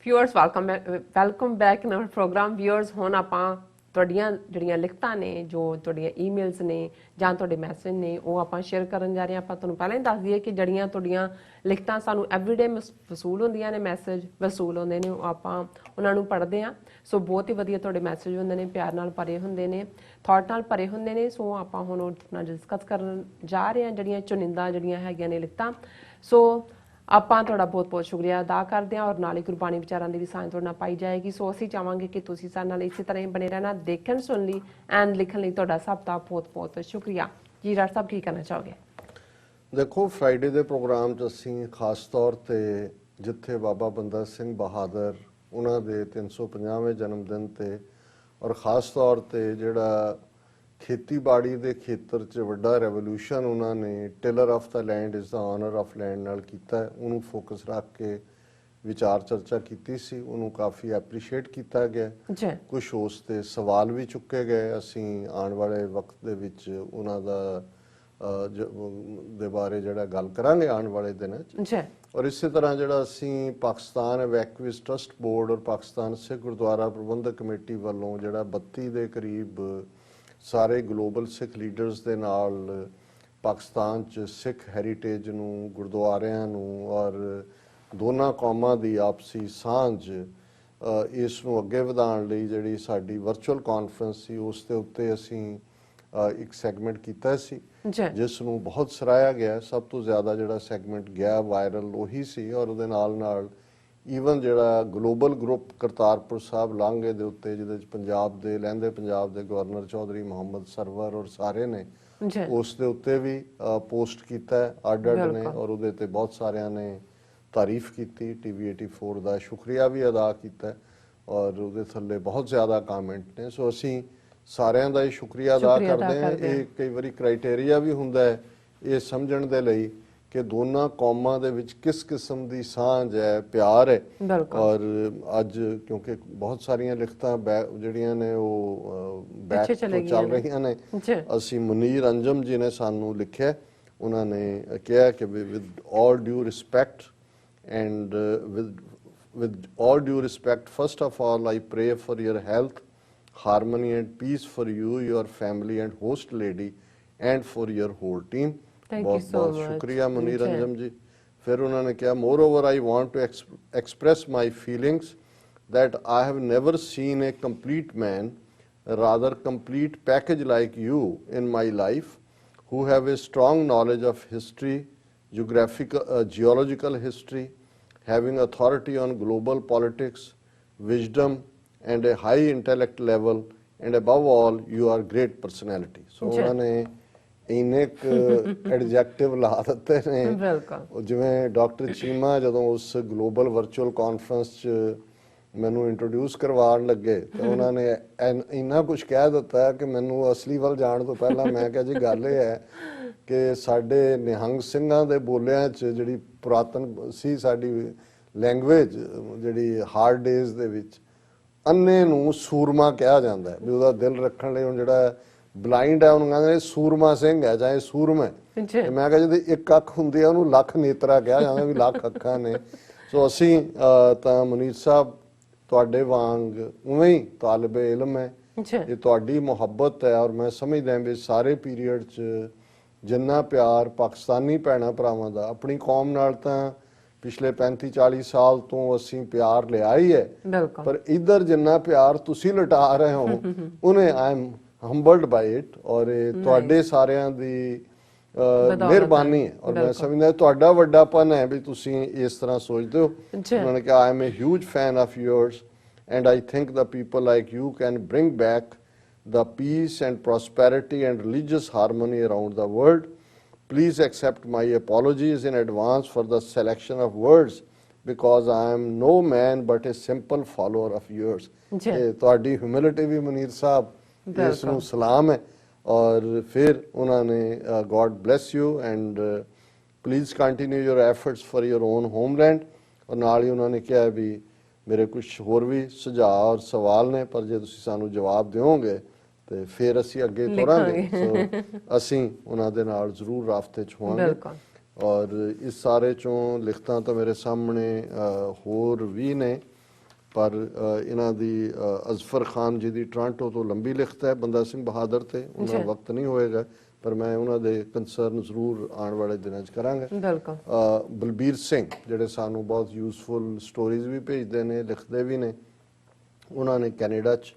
Viewers, welcome back in our program. Viewers, ਹੁਣ ਆਪਾਂ ਤੁਹਾਡੀਆਂ ਜਿਹੜੀਆਂ ਲਿਖਤਾਂ ਨੇ, ਜੋ ਤੁਹਾਡੀਆਂ ਈਮੇਲਸ ਨੇ ਜਾਂ ਤੁਹਾਡੇ ਮੈਸੇਜ ਨੇ, ਉਹ ਆਪਾਂ ਸ਼ੇਅਰ ਕਰਨ ਜਾ ਰਹੇ ਹਾਂ। ਆਪਾਂ ਤੁਹਾਨੂੰ ਪਹਿਲਾਂ ਹੀ ਦੱਸ ਦਈਏ ਕਿ ਜਿਹੜੀਆਂ ਤੁਹਾਡੀਆਂ ਲਿਖਤਾਂ ਸਾਨੂੰ ਐਵਰੀਡੇ ਵਸੂਲ ਹੁੰਦੀਆਂ ਨੇ, ਮੈਸੇਜ ਵਸੂਲ ਹੁੰਦੇ ਨੇ, ਉਹ ਆਪਾਂ ਉਹਨਾਂ ਨੂੰ ਪੜ੍ਹਦੇ ਹਾਂ। ਸੋ ਬਹੁਤ ਹੀ ਵਧੀਆ ਤੁਹਾਡੇ ਮੈਸੇਜ ਹੁੰਦੇ ਨੇ, ਪਿਆਰ ਨਾਲ ਭਰੇ ਹੁੰਦੇ ਨੇ, ਥਾਟ ਨਾਲ ਭਰੇ ਹੁੰਦੇ ਨੇ। ਸੋ ਆਪਾਂ ਹੁਣ ਉਹ ਨਾਲ ਡਿਸਕਸ ਕਰਨ ਜਾ ਰਹੇ ਹਾਂ ਜਿਹੜੀਆਂ ਚੁਣਿੰਦਾ ਜਿਹੜੀਆਂ ਹੈਗੀਆਂ ਨੇ ਲਿਖਤਾਂ। ਸੋ ਆਪਾਂ ਤੁਹਾਡਾ ਬਹੁਤ ਬਹੁਤ ਸ਼ੁਕਰੀਆ ਅਦਾ ਕਰਦੇ ਹਾਂ, ਔਰ ਨਾਲ ਹੀ ਗੁਰਬਾਣੀ ਵਿਚਾਰਾਂ ਦੀ ਵੀ ਸਾਂਝ ਤੁਹਾਡੇ ਨਾਲ ਪਾਈ ਜਾਏਗੀ। ਸੋ ਅਸੀਂ ਚਾਹਾਂਗੇ ਕਿ ਤੁਸੀਂ ਸਾਡੇ ਨਾਲ ਇਸੇ ਤਰ੍ਹਾਂ ਹੀ ਬਣੇ ਰਹਿਣਾ, ਦੇਖਣ ਸੁਣ ਲਈ ਐਂਡ ਲਿਖਣ ਲਈ ਤੁਹਾਡਾ ਸਭ ਦਾ ਬਹੁਤ ਬਹੁਤ ਸ਼ੁਕਰੀਆ ਜੀ। ਡਾਕਟਰ ਸਾਹਿਬ ਕੀ ਕਰਨਾ ਚਾਹੋਗੇ? ਦੇਖੋ, ਫਰਾਈਡੇ ਦੇ ਪ੍ਰੋਗਰਾਮ 'ਚ ਅਸੀਂ ਖਾਸ ਤੌਰ 'ਤੇ ਜਿੱਥੇ ਬਾਬਾ ਬੰਦਾ ਸਿੰਘ ਬਹਾਦਰ ਉਹਨਾਂ ਦੇ 350ਵੇਂ ਜਨਮ ਦਿਨ 'ਤੇ ਔਰ ਖਾਸ ਤੌਰ 'ਤੇ ਜਿਹੜਾ ਖੇਤੀਬਾੜੀ ਦੇ ਖੇਤਰ 'ਚ ਵੱਡਾ ਰੈਵੋਲੂਸ਼ਨ ਉਹਨਾਂ ਨੇ tiller of the land is the owner of land ਨਾਲ ਕੀਤਾ, ਉਹਨੂੰ ਫੋਕਸ ਰੱਖ ਕੇ ਵਿਚਾਰ ਚਰਚਾ ਕੀਤੀ ਸੀ। ਉਹਨੂੰ ਕਾਫੀ ਐਪਰੀਸ਼ੀਏਟ ਕੀਤਾ ਗਿਆ, ਕੁਝ ਉਸ 'ਤੇ ਸਵਾਲ ਵੀ ਚੁੱਕੇ ਗਏ। ਅਸੀਂ ਆਉਣ ਵਾਲੇ ਵਕਤ ਦੇ ਵਿੱਚ ਉਹਨਾਂ ਦਾ ਦੇ ਬਾਰੇ ਜਿਹੜਾ ਗੱਲ ਕਰਾਂਗੇ ਆਉਣ ਵਾਲੇ ਦਿਨਾਂ 'ਚ। ਔਰ ਇਸੇ ਤਰ੍ਹਾਂ ਜਿਹੜਾ ਅਸੀਂ ਪਾਕਿਸਤਾਨ ਵੈਕੂਇਸ ਟਰਸਟ ਬੋਰਡ ਔਰ ਪਾਕਿਸਤਾਨ ਸਿੱਖ ਗੁਰਦੁਆਰਾ ਪ੍ਰਬੰਧਕ ਕਮੇਟੀ ਵੱਲੋਂ ਜਿਹੜਾ 32 ਦੇ ਕਰੀਬ ਸਾਰੇ ਗਲੋਬਲ ਸਿੱਖ ਲੀਡਰਸ ਦੇ ਨਾਲ ਪਾਕਿਸਤਾਨ 'ਚ ਸਿੱਖ ਹੈਰੀਟੇਜ ਨੂੰ, ਗੁਰਦੁਆਰਿਆਂ ਨੂੰ ਔਰ ਦੋਨਾਂ ਕੌਮਾਂ ਦੀ ਆਪਸੀ ਸਾਂਝ, ਇਸ ਨੂੰ ਅੱਗੇ ਵਧਾਉਣ ਲਈ ਜਿਹੜੀ ਸਾਡੀ ਵਰਚੁਅਲ ਕਾਨਫਰੰਸ ਸੀ ਉਸ ਦੇ ਉੱਤੇ ਅਸੀਂ ਇੱਕ ਸੈਗਮੈਂਟ ਕੀਤਾ ਸੀ, ਜਿਸ ਨੂੰ ਬਹੁਤ ਸਰਾਹਿਆ ਗਿਆ। ਸਭ ਤੋਂ ਜ਼ਿਆਦਾ ਜਿਹੜਾ ਸੈਗਮੈਂਟ ਗਿਆ ਵਾਇਰਲ ਉਹੀ ਸੀ। ਔਰ ਉਹਦੇ ਨਾਲ ਨਾਲ ਈਵਨ ਜਿਹੜਾ ਗਲੋਬਲ ਗਰੁੱਪ ਕਰਤਾਰਪੁਰ ਸਾਹਿਬ ਲਾਂਘੇ ਦੇ ਉੱਤੇ, ਜਿਹਦੇ 'ਚ ਪੰਜਾਬ ਦੇ ਲਹਿੰਦੇ ਪੰਜਾਬ ਦੇ ਗਵਰਨਰ ਚੌਧਰੀ ਮੁਹੰਮਦ ਸਰਵਰ ਔਰ ਸਾਰੇ ਨੇ, ਉਸ ਦੇ ਉੱਤੇ ਵੀ ਪੋਸਟ ਕੀਤਾ ਅੱਡ ਨੇ, ਔਰ ਉਹਦੇ ਤੇ ਬਹੁਤ ਸਾਰਿਆਂ ਨੇ ਤਾਰੀਫ ਕੀਤੀ। TV84 ਦਾ ਸ਼ੁਕਰੀਆ ਵੀ ਅਦਾ ਕੀਤਾ, ਔਰ ਉਹਦੇ ਥੱਲੇ ਬਹੁਤ ਜ਼ਿਆਦਾ ਕਾਮੈਂਟ ਨੇ। ਸੋ ਅਸੀਂ ਸਾਰਿਆਂ ਦਾ ਹੀ ਸ਼ੁਕਰੀਆ ਅਦਾ ਕਰਦੇ ਹਾਂ। ਇਹ ਕਈ ਵਾਰੀ ਕ੍ਰਾਈਟੇਰੀਆ ਵੀ ਹੁੰਦਾ ਹੈ ਇਹ ਸਮਝਣ ਦੇ ਲਈ ਕਿ ਦੋਨਾਂ ਕੌਮਾਂ ਦੇ ਵਿੱਚ ਕਿਸ ਕਿਸਮ ਦੀ ਸਾਂਝ ਹੈ, ਪਿਆਰ ਹੈ। ਔਰ ਅੱਜ ਕਿਉਂਕਿ ਬਹੁਤ ਸਾਰੀਆਂ ਲਿਖਤਾਂ ਜਿਹੜੀਆਂ ਨੇ ਉਹ ਬੈਕ ਤੋਂ ਚੱਲ ਰਹੀਆਂ ਨੇ, ਅਸੀਂ ਮੁਨੀਰ ਅੰਜਮ ਜੀ ਨੇ ਸਾਨੂੰ ਲਿਖਿਆ, ਉਹਨਾਂ ਨੇ ਕਿਹਾ ਕਿ with all due respect and with all due respect, first of all I pray for your health, harmony and peace for you, your family and host lady and for your whole team. बहुत बहुत शुक्रिया मुनीर अंजम जी। फिर उन्होंने कहा moreover I want to express my feelings that I have never seen a complete man, rather complete package like you in my life, who have a strong knowledge of history, geological history, having authority on global politics, wisdom and a high intellect level, and above all you are great personality. So उन्होंने ਇੰਨੇ adjective ਲਾ ਦਿੱਤੇ ਨੇ। ਜਿਵੇਂ doctor Cheema ਜਦੋਂ ਉਸ global virtual conference 'ਚ ਮੈਨੂੰ ਇੰਟਰੋਡਿਊਸ ਕਰਵਾਉਣ ਲੱਗੇ ਤਾਂ ਉਹਨਾਂ ਨੇ ਇੰਨਾ ਕੁਝ ਕਹਿ ਦਿੱਤਾ ਕਿ ਮੈਨੂੰ ਅਸਲੀ ਵੱਲ ਜਾਣ ਤੋਂ ਪਹਿਲਾਂ ਮੈਂ ਕਿਹਾ ਜੀ ਗੱਲ ਇਹ ਹੈ ਕਿ ਸਾਡੇ ਨਿਹੰਗ ਸਿੰਘਾਂ ਦੇ ਬੋਲਿਆਂ 'ਚ ਜਿਹੜੀ ਪੁਰਾਤਨ ਸੀ ਸਾਡੀ ਲੈਂਗੁਏਜ, ਜਿਹੜੀ ਹਾਰਡ ਡੇਜ਼ ਦੇ ਵਿੱਚ ਅੰਨੇ ਨੂੰ ਸੂਰਮਾ ਕਿਹਾ ਜਾਂਦਾ ਵੀ ਉਹਦਾ ਦਿਲ ਰੱਖਣ ਲਈ। ਹੁਣ ਜਿਹੜਾ ਬਲਾਈਂਡ ਹੈ ਉਹਨੂੰ ਕਹਿੰਦੇ ਸੂਰਮਾ ਸਿੰਘ ਹੈ, ਚਾਹੇ ਸੂਰਮ ਹੈ। ਮੈਂ ਕਿਹਾ ਜਿਹਦੀ ਇੱਕ ਅੱਖ ਹੁੰਦੀ ਹੈ ਉਹਨੂੰ ਲੱਖ ਨੇਤਰਾ ਕਿਹਾ ਜਾਂਦਾ ਵੀ ਲੱਖ ਅੱਖਾਂ ਨੇ। ਸੋ ਅਸੀਂ ਤਾਂ ਮੁਨੀਰ ਸਾਹਿਬ ਤੁਹਾਡੇ ਵਾਂਗ ਉਵੇਂ ਹੀ ਤਾਲਿਬੇ ਇਲਮ ਹੈ, ਇਹ ਤੁਹਾਡੀ ਮੁਹੱਬਤ ਹੈ। ਔਰ ਮੈਂ ਸਮਝਦਾ ਵੀ ਸਾਰੇ ਪੀਰੀਅਡ 'ਚ ਜਿੰਨਾ ਪਿਆਰ ਪਾਕਿਸਤਾਨੀ ਭੈਣਾਂ ਭਰਾਵਾਂ ਦਾ ਆਪਣੀ ਕੌਮ ਨਾਲ ਤਾਂ ਪਿਛਲੇ 35-40 ਸਾਲ ਤੋਂ ਅਸੀਂ ਪਿਆਰ ਲਿਆ ਹੀ ਹੈ, ਪਰ ਇੱਧਰ ਜਿੰਨਾ ਪਿਆਰ ਤੁਸੀਂ ਲੁਟਾ ਰਹੇ ਹੋ ਉਹਨੇ ਆਈ ਐਮ ਹੰਬਲਡ ਬਾਈ ਇਟ। ਔਰ ਇਹ ਤੁਹਾਡੇ ਸਾਰਿਆਂ ਦੀ ਮਿਹਰਬਾਨੀ ਹੈ, ਔਰ ਮੈਂ ਸਮਝਦਾ ਤੁਹਾਡਾ ਵੱਡਾਪਨ ਹੈ ਵੀ ਤੁਸੀਂ ਇਸ ਤਰ੍ਹਾਂ ਸੋਚਦੇ ਹੋ। ਉਹਨਾਂ ਨੇ ਕਿਹਾ I M A huge fan of yours and I think the people like you can bring back the peace and prosperity and religious harmony around the world. Please accept my apologies in advance for the selection of words because I am no man but a simple follower of yours. ਤੁਹਾਡੀ humility ਵੀ ਮੁਨੀਰ ਸਾਹਿਬ ਇਸ ਨੂੰ ਸਲਾਮ ਹੈ। ਔਰ ਫਿਰ ਉਹਨਾਂ ਨੇ God bless you and please continue your efforts for your own homeland. ਔਰ ਨਾਲ ਹੀ ਉਹਨਾਂ ਨੇ ਕਿਹਾ ਵੀ ਮੇਰੇ ਕੁਝ ਹੋਰ ਵੀ ਸੁਝਾਅ ਔਰ ਸਵਾਲ ਨੇ, ਪਰ ਜੇ ਤੁਸੀਂ ਸਾਨੂੰ ਜਵਾਬ ਦਿਓਗੇ ਤੇ ਫਿਰ ਅਸੀਂ ਅੱਗੇ ਤੁਰਾਂਗੇ। ਸੋ ਅਸੀਂ ਉਹਨਾਂ ਦੇ ਨਾਲ ਜ਼ਰੂਰ ਰਾਬਤੇ 'ਚ ਹੋਵਾਂਗੇ। ਔਰ ਇਸ ਸਾਰੇ ਚੋਂ ਲਿਖਤਾਂ ਤਾਂ ਮੇਰੇ ਸਾਹਮਣੇ ਹੋਰ ਵੀ ਨੇ ਪਰ ਇਹਨਾਂ ਦੀ ਅਜ਼ਫਰ ਖਾਨ ਜੀ ਦੀ ਟੋਰਾਂਟੋ ਤੋਂ ਲੰਬੀ ਲਿਖਤ ਹੈ ਬੰਦਾ ਸਿੰਘ ਬਹਾਦਰ ਤੇ, ਉਹਨਾਂ ਵਕਤ ਨਹੀਂ ਹੋਏਗਾ, ਪਰ ਮੈਂ ਉਹਨਾਂ ਦੇ ਕੰਸਰਨ ਜ਼ਰੂਰ ਆਉਣ ਵਾਲੇ ਦਿਨਾਂ 'ਚ ਕਰਾਂਗਾ। ਬਿਲਕੁਲ। ਬਲਬੀਰ ਸਿੰਘ ਜਿਹੜੇ ਸਾਨੂੰ ਬਹੁਤ ਯੂਜ਼ਫੁਲ ਸਟੋਰੀਜ਼ ਵੀ ਭੇਜਦੇ ਨੇ, ਲਿਖਦੇ ਵੀ ਨੇ, ਉਹਨਾਂ ਨੇ ਕੈਨੇਡਾ 'ਚ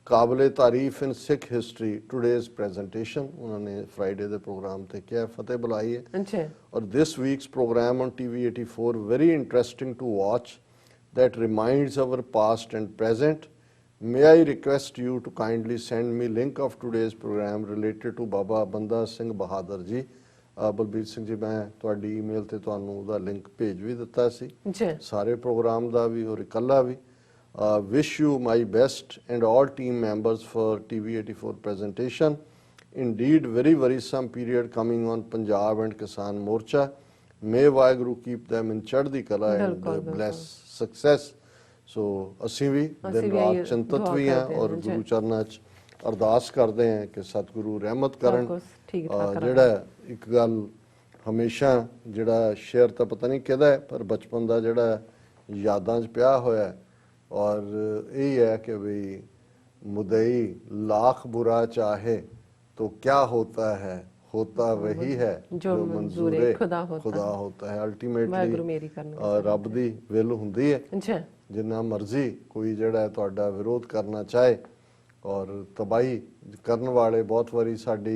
ਕਾਬਲੇ ਤਾਰੀਫ ਇਨ ਸਿੱਖ ਹਿਸਟਰੀ ਟੂਡੇਜ਼ ਪ੍ਰੈਜੈਂਟੇਸ਼ਨ ਉਹਨਾਂ ਨੇ ਫਰਾਈਡੇ ਦੇ ਪ੍ਰੋਗਰਾਮ ਤੇ ਕਿਹਾ, ਫਤਿਹ ਬੁਲਾਈ ਹੈ। ਔਰ this week's programme on TV84 very interesting to watch that reminds our past and present. May I request you to kindly send me link of today's program related to Baba Banda Singh Bahadur ji. Balbir Singh ji, ਮੈਂ ਤੁਹਾਡੀ email ਤੇ ਤੁਹਾਨੂੰ ਉਹਦਾ link ਭੇਜ ਵੀ ਦਿੱਤਾ ਸੀ ਸਾਰੇ programme ਦਾ ਵੀ ਔਰ ਇਕੱਲਾ ਵੀ। Wish you my best and all team members for TV84 presentation. Indeed, very worrisome period coming on Punjab and Kisan Morcha. May Vaheguru keep them in ਚੜ੍ਹਦੀ ਕਲਾ and bless success. So ਅਸੀਂ ਵੀ ਦਿਨ ਰਾਤ ਚਿੰਤਤ ਵੀ ਹਾਂ ਔਰ ਗੁਰੂ ਚਰਨਾਂ 'ਚ ਅਰਦਾਸ ਕਰਦੇ ਹਾਂ ਕਿ ਸਤਿਗੁਰੂ ਰਹਿਮਤ ਕਰਨ। ਜਿਹੜਾ ਇੱਕ ਗੱਲ ਹਮੇਸ਼ਾ ਜਿਹੜਾ ਸ਼ੇਅਰ ਤਾਂ ਪਤਾ ਨਹੀਂ ਕਿਹਦਾ ਹੈ, ਪਰ ਬਚਪਨ ਦਾ ਜਿਹੜਾ ਯਾਦਾਂ 'ਚ ਪਿਆ ਹੋਇਆ ਔਰ ਇਹ ਹੈ ਕਿ ਵੀ ਮੁਦਈ ਲੱਖ ਬੁਰਾ ਚਾਹੇ तो क्या होता है, होता वही है जो मंजूरे खुदा होता है। अल्टीमेटली रब दी विल हुंदी है, जिन्ना मर्जी कोई जिहड़ा तुहाडा विरोध करना चाहे और तबाही करन वाले बहुत वारी साडी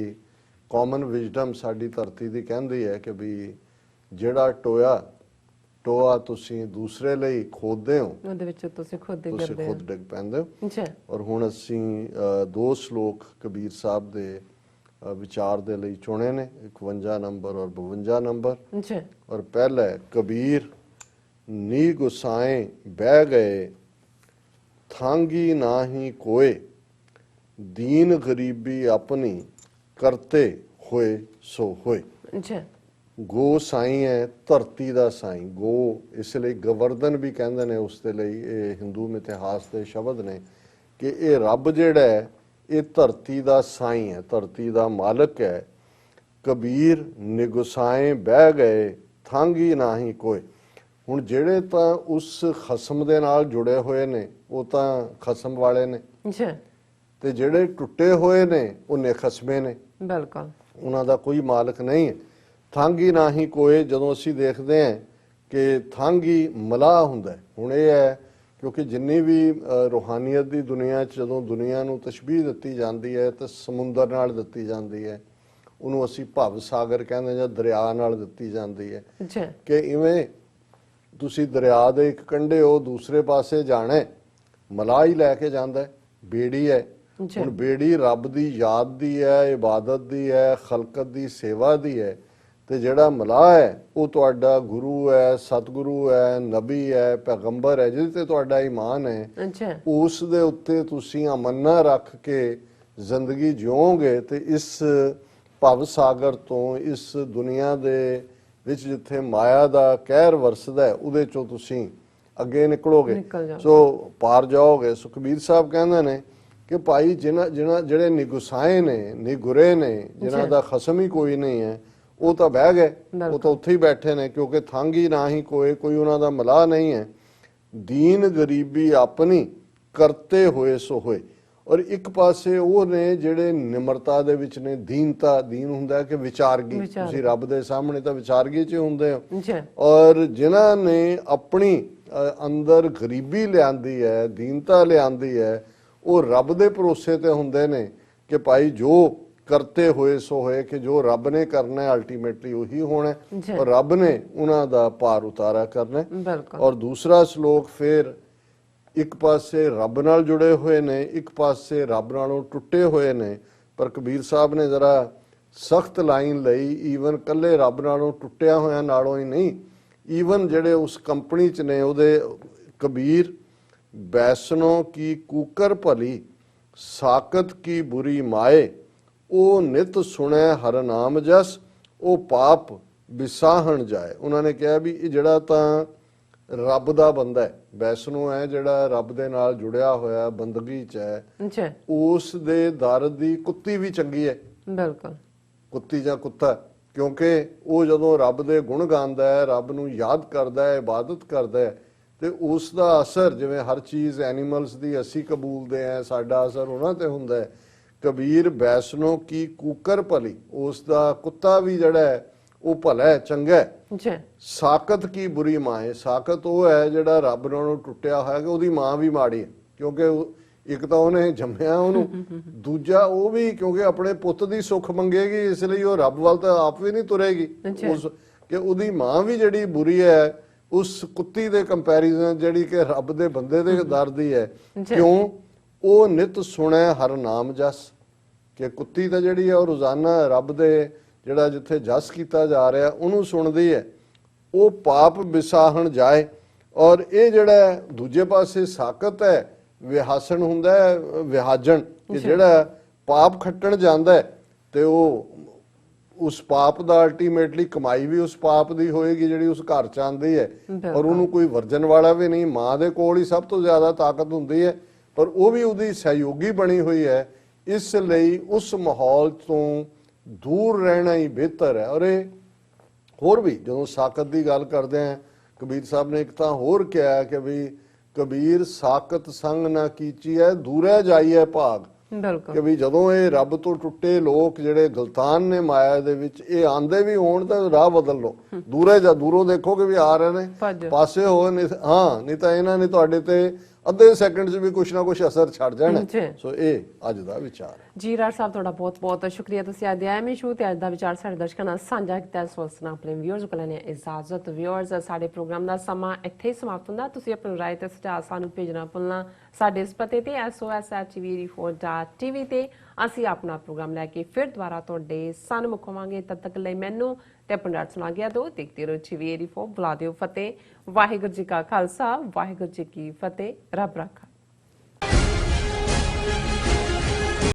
कॉमन विजडम साडी धरती दी कहंदी है कि भी जिहड़ा टोआ तुसीं दूसरे ਲਈ ਖੋਦਦੇ ਹੋ ਉਹਦੇ ਵਿੱਚ ਤੁਸੀਂ ਖੁਦ ਡਿੱਗ ਪੈਂਦੇ ਹੋ। ਔਰ ਹੁਣ ਅਸੀਂ ਦੋ ਸ਼ਲੋਕ ਕਬੀਰ ਸਾਹਿਬ ਦੇ ਵਿਚਾਰ ਦੇ ਲਈ ਚੁਣੇ ਨੇ, 51 ਨੰਬਰ ਔਰ 52 ਨੰਬਰ। ਔਰ ਪਹਿਲਾ ਹੈ, ਕਬੀਰ ਨੀ ਗੁਸਾਏ ਬਹਿ ਗਏ ਥਾਂਗੀ ਨਾਹੀ ਕੋਏ ਦੀਨ ਗਰੀਬੀ ਆਪਣੀ ਕਰਤੇ ਹੋਏ ਸੋ ਹੋਏ। ਗੋ ਸਾਈ ਹੈ ਧਰਤੀ ਦਾ ਸਾਈ, ਗੋ ਇਸ ਲਈ ਗਵਰਧਨ ਵੀ ਕਹਿੰਦੇ ਨੇ ਉਸ ਦੇ ਲਈ, ਇਹ ਹਿੰਦੂ ਇਤਿਹਾਸ ਦੇ ਸ਼ਬਦ ਨੇ ਕਿ ਇਹ ਰੱਬ ਜਿਹੜਾ ਹੈ ਇਹ ਧਰਤੀ ਦਾ ਸਾਈ ਹੈ, ਧਰਤੀ ਦਾ ਮਾਲਕ ਹੈ। ਕਬੀਰ ਨਿਗੁਸਾਏ ਬਹਿ ਗਏ ਥਾਂਗੀ ਨਾਹੀ ਕੋਏ। ਹੁਣ ਜਿਹੜੇ ਤਾਂ ਉਸ ਖਸਮ ਦੇ ਨਾਲ ਜੁੜੇ ਹੋਏ ਨੇ ਉਹ ਤਾਂ ਖਸਮ ਵਾਲੇ ਨੇ, ਤੇ ਜਿਹੜੇ ਟੁੱਟੇ ਹੋਏ ਨੇ ਉਹ ਨਿਖਸਮੇ ਨੇ, ਬਿਲਕੁਲ ਉਹਨਾਂ ਦਾ ਕੋਈ ਮਾਲਕ ਨਹੀਂ ਹੈ। ਥਾਂਗੀ ਨਾਹੀ ਕੋਏ, ਜਦੋਂ ਅਸੀਂ ਦੇਖਦੇ ਹਾਂ ਕਿ ਥਾਂਗੀ ਮਲਾਹ ਹੁੰਦਾ। ਹੁਣ ਇਹ ਹੈ ਕਿਉਂਕਿ ਜਿੰਨੀ ਵੀ ਰੂਹਾਨੀਅਤ ਦੀ ਦੁਨੀਆ 'ਚ ਜਦੋਂ ਦੁਨੀਆ ਨੂੰ ਤਸ਼ਬੀਹ ਦਿੱਤੀ ਜਾਂਦੀ ਹੈ ਤਾਂ ਸਮੁੰਦਰ ਨਾਲ ਦਿੱਤੀ ਜਾਂਦੀ ਹੈ, ਉਹਨੂੰ ਅਸੀਂ ਭਵ ਸਾਗਰ ਕਹਿੰਦੇ ਜਾਂ ਦਰਿਆ ਨਾਲ ਦਿੱਤੀ ਜਾਂਦੀ ਹੈ ਕਿ ਇਵੇਂ ਤੁਸੀਂ ਦਰਿਆ ਦੇ ਇੱਕ ਕੰਢੇ ਹੋ ਦੂਸਰੇ ਪਾਸੇ ਜਾਣਾ, ਮਲਾਹ ਹੀ ਲੈ ਕੇ ਜਾਂਦਾ, ਬੇੜੀ ਹੈ। ਹੁਣ ਬੇੜੀ ਰੱਬ ਦੀ ਯਾਦ ਦੀ ਹੈ, ਇਬਾਦਤ ਦੀ ਹੈ, ਖਲਕਤ ਦੀ ਸੇਵਾ ਦੀ ਹੈ, ਤੇ ਜਿਹੜਾ ਮਲਾਹ ਹੈ ਉਹ ਤੁਹਾਡਾ ਗੁਰੂ ਹੈ, ਸਤਿਗੁਰੂ ਹੈ, ਨਬੀ ਹੈ, ਪੈਗੰਬਰ ਹੈ, ਜਿਹਦੇ ਤੇ ਤੁਹਾਡਾ ਈਮਾਨ ਹੈ। ਉਸ ਦੇ ਉੱਤੇ ਤੁਸੀਂ ਅਮਨਾ ਰੱਖ ਕੇ ਜ਼ਿੰਦਗੀ ਜਿਓਗੇ ਤੇ ਇਸ ਭਵ ਸਾਗਰ ਤੋਂ, ਇਸ ਦੁਨੀਆ ਦੇ ਵਿੱਚ ਜਿੱਥੇ ਮਾਇਆ ਦਾ ਕਹਿਰ ਵਰਸਦਾ ਉਹਦੇ ਚੋਂ ਤੁਸੀਂ ਅੱਗੇ ਨਿਕਲੋਗੇ, ਸੋ ਪਾਰ ਜਾਓਗੇ। ਸੁਖਬੀਰ ਸਾਹਿਬ ਕਹਿੰਦੇ ਨੇ ਕਿ ਭਾਈ ਜਿਹੜੇ ਨਿਗੁਸਾਏ ਨੇ, ਨਿਗੁਰੇ ਨੇ, ਜਿਨ੍ਹਾਂ ਦਾ ਖਸਮ ਹੀ ਕੋਈ ਨਹੀਂ ਹੈ, ਉਹ ਤਾਂ ਬਹਿ ਗਏ, ਉਹ ਤਾਂ ਉੱਥੇ ਹੀ ਬੈਠੇ ਨੇ ਕਿਉਂਕਿ ਥਾਂਗੀ ਨਾ ਹੀ ਕੋਈ ਉਹਨਾਂ ਦਾ ਮਲਾਹ ਨਹੀਂ ਹੈ। ਦੀਨ ਗਰੀਬੀ ਆਪਣੀ ਕਰਤੇ ਹੋਏ ਸੋ ਹੋਏ। ਔਰ ਇੱਕ ਪਾਸੇ ਉਹ ਨੇ ਜਿਹੜੇ ਨਿਮਰਤਾ ਦੇ ਵਿੱਚ ਨੇ, ਦੀਨਤਾ, ਦੀਨ ਹੁੰਦਾ ਕਿ ਵਿਚਾਰਗੀ, ਤੁਸੀਂ ਰੱਬ ਦੇ ਸਾਹਮਣੇ ਤਾਂ ਵਿਚਾਰਗੀ 'ਚ ਹੁੰਦੇ ਹੋ। ਔਰ ਜਿਨ੍ਹਾਂ ਨੇ ਆਪਣੀ ਅੰਦਰ ਗਰੀਬੀ ਲਿਆਂਦੀ ਹੈ, ਦੀਨਤਾ ਲਿਆਂਦੀ ਹੈ, ਉਹ ਰੱਬ ਦੇ ਭਰੋਸੇ ਤੇ ਹੁੰਦੇ ਨੇ ਕਿ ਭਾਈ ਜੋ ਕਰਤੇ ਹੋਏ ਸੋ ਹੋਏ, ਕਿ ਜੋ ਰੱਬ ਨੇ ਕਰਨਾ ਅਲਟੀਮੇਟਲੀ ਉਹੀ ਹੋਣਾ ਔਰ ਰੱਬ ਨੇ ਉਹਨਾਂ ਦਾ ਪਾਰ ਉਤਾਰਾ ਕਰਨਾ। ਔਰ ਦੂਸਰਾ ਸ਼ਲੋਕ ਫਿਰ ਇੱਕ ਪਾਸੇ ਰੱਬ ਨਾਲ ਜੁੜੇ ਹੋਏ ਨੇ, ਇੱਕ ਪਾਸੇ ਰੱਬ ਨਾਲੋਂ ਟੁੱਟੇ ਹੋਏ ਨੇ, ਪਰ ਕਬੀਰ ਸਾਹਿਬ ਨੇ ਜ਼ਰਾ ਸਖਤ ਲਾਈਨ ਲਈ, ਈਵਨ ਕੱਲੇ ਰੱਬ ਨਾਲੋਂ ਟੁੱਟਿਆ ਹੋਇਆ ਨਾਲੋਂ ਹੀ ਨਹੀਂ, ਈਵਨ ਜਿਹੜੇ ਉਸ ਕੰਪਨੀ 'ਚ ਨੇ ਉਹਦੇ, ਕਬੀਰ ਬੈਸਨੋਂ ਕੀ ਕੂਕਰ ਭਲੀ ਸਾਕਤ ਕੀ ਬੁਰੀ ਮਾਏ, ਉਹ ਨਿਤ ਸੁਣੈ ਹਰ ਨਾਮ ਜਸ, ਉਹ ਪਾਪ ਵਿਸਾਹਣ ਜਾਏ। ਉਹਨਾਂ ਨੇ ਕਿਹਾ ਵੀ ਇਹ ਜਿਹੜਾ ਤਾਂ ਰੱਬ ਦਾ ਬੰਦਾ ਹੈ, ਵੈਸ਼ਨੋ ਹੈ, ਜਿਹੜਾ ਰੱਬ ਦੇ ਨਾਲ ਜੁੜਿਆ ਹੋਇਆ ਬੰਦਗੀ 'ਚ ਹੈ, ਉਸ ਦੇ ਦਰ ਦੀ ਕੁੱਤੀ ਵੀ ਚੰਗੀ ਹੈ, ਬਿਲਕੁਲ ਕੁੱਤੀ ਜਾਂ ਕੁੱਤਾ, ਕਿਉਂਕਿ ਉਹ ਜਦੋਂ ਰੱਬ ਦੇ ਗੁਣ ਗਾਉਂਦਾ ਹੈ, ਰੱਬ ਨੂੰ ਯਾਦ ਕਰਦਾ ਹੈ, ਇਬਾਦਤ ਕਰਦਾ ਹੈ, ਤੇ ਉਸ ਦਾ ਅਸਰ ਜਿਵੇਂ ਹਰ ਚੀਜ਼ ਐਨੀਮਲਸ ਦੀ ਅਸੀਂ ਕਬੂਲਦੇ ਆ, ਸਾਡਾ ਅਸਰ ਉਹਨਾਂ ਤੇ ਹੁੰਦਾ ਹੈ। ਕਬੀਰ ਬੈਸਨੋ ਕੀ ਕੂਕਰ ਭਲੀ, ਉਸ ਦਾ ਕੁੱਤਾ ਵੀ ਜਿਹੜਾ ਹੈ ਉਹ ਭਲਾ ਹੈ, ਚੰਗਾ ਹੈ। ਸਾਕਤ ਕੀ ਬੁਰੀ ਮਾਂ ਹੈ, ਸਾਕਤ ਉਹ ਹੈ ਜਿਹੜਾ ਰੱਬ ਨਾਲੋਂ ਟੁੱਟਿਆ ਹੋਇਆ, ਕਿ ਉਹਦੀ ਮਾਂ ਵੀ ਮਾੜੀ ਹੈ, ਕਿਉਂਕਿ ਇੱਕ ਤਾਂ ਉਹਨੇ ਜੰਮਿਆ ਉਹਨੂੰ, ਦੂਜਾ ਉਹ ਵੀ ਕਿਉਂਕਿ ਆਪਣੇ ਪੁੱਤ ਦੀ ਸੁੱਖ ਮੰਗੇਗੀ, ਇਸ ਲਈ ਉਹ ਰੱਬ ਵੱਲ ਤਾਂ ਆਪ ਵੀ ਨਹੀਂ ਤੁਰੇਗੀ। ਉਸ ਕਿ ਉਹਦੀ ਮਾਂ ਵੀ ਜਿਹੜੀ ਬੁਰੀ ਹੈ ਉਸ ਕੁੱਤੀ ਦੇ ਕੰਪੈਰੀਜ਼ਨ, ਜਿਹੜੀ ਕਿ ਰੱਬ ਦੇ ਬੰਦੇ ਦੇ ਦਰ ਦੀ ਹੈ। ਕਿਉਂ? ਉਹ ਨਿਤ ਸੁਣੈ ਹਰ ਨਾਮ ਜਸ, ਕਿ ਕੁੱਤੀ ਤਾਂ ਜਿਹੜੀ ਹੈ ਉਹ ਰੋਜ਼ਾਨਾ ਰੱਬ ਦੇ ਜਿਹੜਾ ਜਿੱਥੇ ਜਸ ਕੀਤਾ ਜਾ ਰਿਹਾ ਉਹਨੂੰ ਸੁਣਦੀ ਹੈ। ਉਹ ਪਾਪ ਵਿਸਾਹਣ ਜਾਏ, ਔਰ ਇਹ ਜਿਹੜਾ ਦੂਜੇ ਪਾਸੇ ਸਾਕਤ ਹੈ, ਵਿਹਾਸਣ ਹੁੰਦਾ ਹੈ, ਵਿਹਾਜਣ, ਕਿ ਜਿਹੜਾ ਪਾਪ ਖੱਟਣ ਜਾਂਦਾ ਹੈ ਤੇ ਉਹ ਉਸ ਪਾਪ ਦਾ ਅਲਟੀਮੇਟਲੀ ਕਮਾਈ ਵੀ ਉਸ ਪਾਪ ਦੀ ਹੋਏਗੀ ਜਿਹੜੀ ਉਸ ਘਰ ਚ ਆਉਂਦੀ ਹੈ, ਔਰ ਉਹਨੂੰ ਕੋਈ ਵਰਜਨ ਵਾਲਾ ਵੀ ਨਹੀਂ। ਮਾਂ ਦੇ ਕੋਲ ਹੀ ਸਭ ਤੋਂ ਜ਼ਿਆਦਾ ਤਾਕਤ ਹੁੰਦੀ ਹੈ, ਪਰ ਉਹ ਵੀ ਉਹਦੀ ਸਹਿਯੋਗੀ ਬਣੀ ਹੋਈ ਹੈ। ਇਸ ਲਈ ਉਸ ਮਾਹੌਲ ਤੋਂ ਦੂਰ ਰਹਿਣਾ ਹੀ ਬਿਹਤਰ ਹੈ। ਔਰ ਇਹ ਹੋਰ ਵੀ ਜਦੋਂ ਸਾਕਤ ਦੀ ਗੱਲ ਕਰਦੇ ਹਾਂ, ਕਬੀਰ ਸਾਹਿਬ ਨੇ ਇੱਕ ਤਾਂ ਹੋਰ ਕਿਹਾ ਕਿ ਵੀ ਕਬੀਰ ਸਾਕਤ ਸੰਗ ਨਾ ਕੀਚੀ ਹੈ, ਦੂਰੇ ਜਾਈਏ ਭਾਗ, ਕਿ ਵੀ ਜਦੋਂ ਇਹ ਰੱਬ ਤੋਂ ਟੁੱਟੇ ਲੋਕ ਜਿਹੜੇ ਗਲਤਾਨ ਨੇ ਮਾਇਆ ਦੇ ਵਿੱਚ, ਇਹ ਆਂਦੇ ਵੀ ਹੋਣ ਤਾਂ ਰਾਹ ਬਦਲ ਲੋ, ਦੂਰੇ ਜਾ, ਦੂਰੋਂ ਦੇਖੋਗੇ ਵੀ ਆ ਰਹੇ ਨੇ, ਪਾਸੇ ਹੋ ਨਹੀਂ ਤਾਂ ਇਹਨਾਂ ਨੇ ਤੁਹਾਡੇ ਤੇ ਅੱਧੇ ਸੈਕਿੰਡ 'ਚ ਵੀ ਕੁਛ ਨਾ ਕੁਛ ਅਸਰ ਛੱਡ ਜਾਣਾ। ਸੋ ਇਹ ਅੱਜ ਦਾ ਵਿਚਾਰ ਹੈ ਜੀ। ਰਾਜ ਸਾਹਿਬ ਤੁਹਾਡਾ ਬਹੁਤ ਬਹੁਤ ਸ਼ੁਕਰੀਆ, ਤੁਸੀਂ ਅੱਜ ਦੇ ਆਏ ਸ਼ੋ ਤੇ ਅੱਜ ਦਾ ਵਿਚਾਰ ਸਾਡੇ ਦਰਸ਼ਕਾਂ ਨਾਲ ਸਾਂਝਾ ਕੀਤਾ। ਸੋਚ ਨਾਲ ਆਪਣੇ ਵਿਊਅਰਸ ਕੋਲ ਲੈਣੇ ਇਜਾਜ਼ਤ। ਵਿਊਅਰਸ, ਸਾਡੇ ਪ੍ਰੋਗਰਾਮ ਦਾ ਸਮਾਂ ਇੱਥੇ ਹੀ ਸਮਾਪਤ ਹੁੰਦਾ। ਤੁਸੀਂ ਆਪਣੀ ਰਾਏ ਤੇ ਸੁਝਾਅ ਸਾਨੂੰ ਭੇਜਣਾ ਭੁੱਲਣਾ ਸਾਡੇ ਇਸ ਪਤੇ ਤੇ SOS@TV84.tv ਤੇ। ਅਸੀਂ ਆਪਣਾ ਪ੍ਰੋਗਰਾਮ ਲੈ ਕੇ ਫਿਰ ਦੁਬਾਰਾ ਤੁਹਾਡੇ ਸਨਮੁਖ ਹੋਵਾਂਗੇ। ਤਦ ਤੱਕ ਲਈ ਮੈਨੂੰ ਤੇ ਆਪਣੇ ਡਾਟ ਸੁਣਾ ਗਿਆ ਦੋ। ਦੇਖਦੇ ਰਹੋ TV84। ਬੁਲਾ ਦਿਓ ਫਤਿਹ। ਵਾਹਿਗੁਰੂ ਜੀ ਕਾ ਖਾਲਸਾ, ਵਾਹਿਗੁਰੂ ਜੀ ਕੀ ਫਤਿਹ। ਰੱਬ ਰਾਖਾ।